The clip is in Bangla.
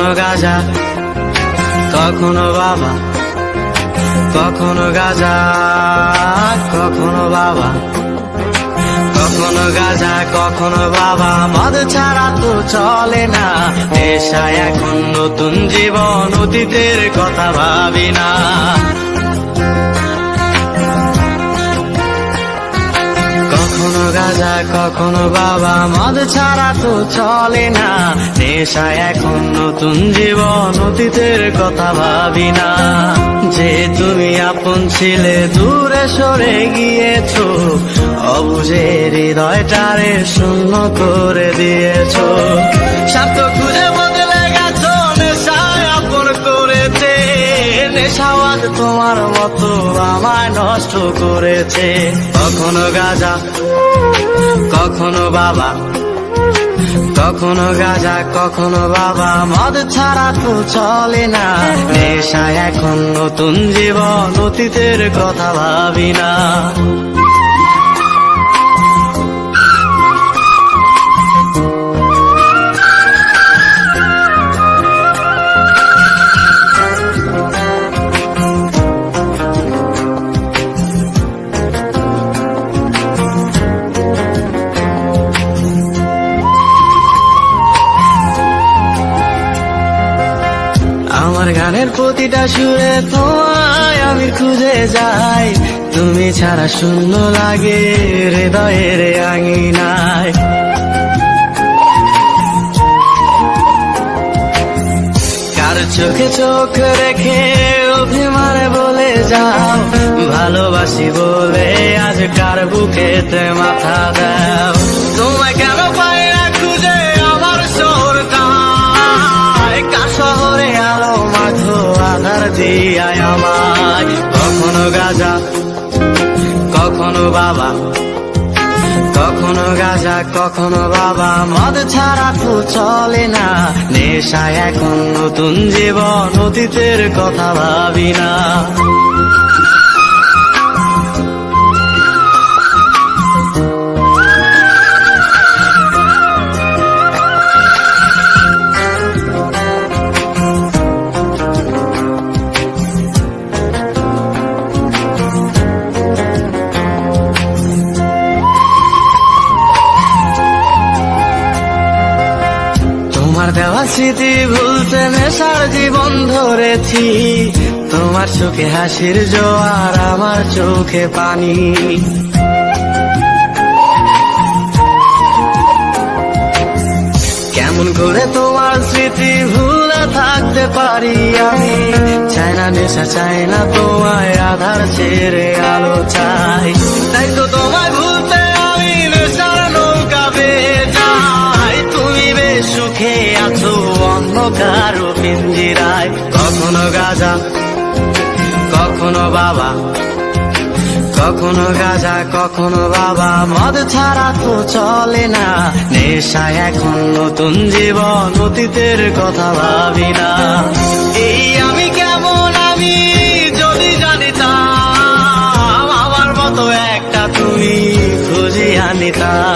কখনো গাঁজা, কখনো বাবা, কখনো গাঁজা, কখনো বাবা, কখনো গাঁজা, কখনো বাবা। মদ ছাড়া তো চলে না, নেশায় এখন নতুন জীবন, অতীতের কথা ভাবি না। কখনো গাঁজা, কখনো বাবা, মদ ছাড়া তো চলে না, নেশায় এখন নতুন জীবন, অতীতের কথা ভাবি না। যে তুমি আপন ছিলে দূরে সরে গিয়েছো, অবুঝে হৃদয়টারে শূন্য করে দিয়েছো। স্বার্থ খুঁজে বদলে গেছো, নেশায় আপন করেছে, নেশাওয়াজ তোমার মতো আমায় নষ্ট করেছে। কখনো গাঁজা, কখনো বাবা, কখনো গাঁজা, কখনো বাবা, মদ ছাড়া তো চলে না, নেশায় এখন নতুন জীবন, অতীতের কথা ভাবি না। আমার গানের প্রতিটা সুরে তোমায় আমি খুঁজে যাই, তুমি ছাড়া শূন্য লাগে হৃদয়ের আঙিনায়। কার চোখে চোখ রেখে অভিমানে বলে যাও, ভালোবাসি বলে আজ কার বুকেতে মাথা দাও। তোমায় কেন পাই না খুঁজে আমার শহরটায়, কার শহরে আলো মাঝো আধার দিয়ায় আমায়। কখনো গাঁজা, কখনো বাবা, কখনো গাঁজা, কখনো বাবা, মদ ছাড়া তো চলে না, নেশায় এখন নতুন জীবন, অতীতের কথা ভাবি না। তোমার দেওয়া স্মৃতি ভুলতে নেশার জীবন ধরেছি, তোমার চোখে হাসির জোয়ার, আমার চোখে পানি। কেমন করে তোমার স্মৃতি ভুলে থাকতে পারি আমি, চাই না নেশা, চাই না তোমায় আধার ছেড়ে আলো চাই। তাই তো তোমায় ভুলতে আমি নেশার নৌকা বেয়ে যাই, তুমি বেশ সুখে আছো অন্ধকার পিঞ্জিরায়। কখনো গাঁজা, কখনো বাবা, কখনো গাঁজা, কখনো বাবা, মদ ছাড়া তো চলে না, নেশায় এখন নতুন জীবন, অতীতের কথা ভাবি না। এই আমি কেমন, আমি যদি জানিতাম, আমার মতো একটা তুমি খুঁজিয়া নিতাম।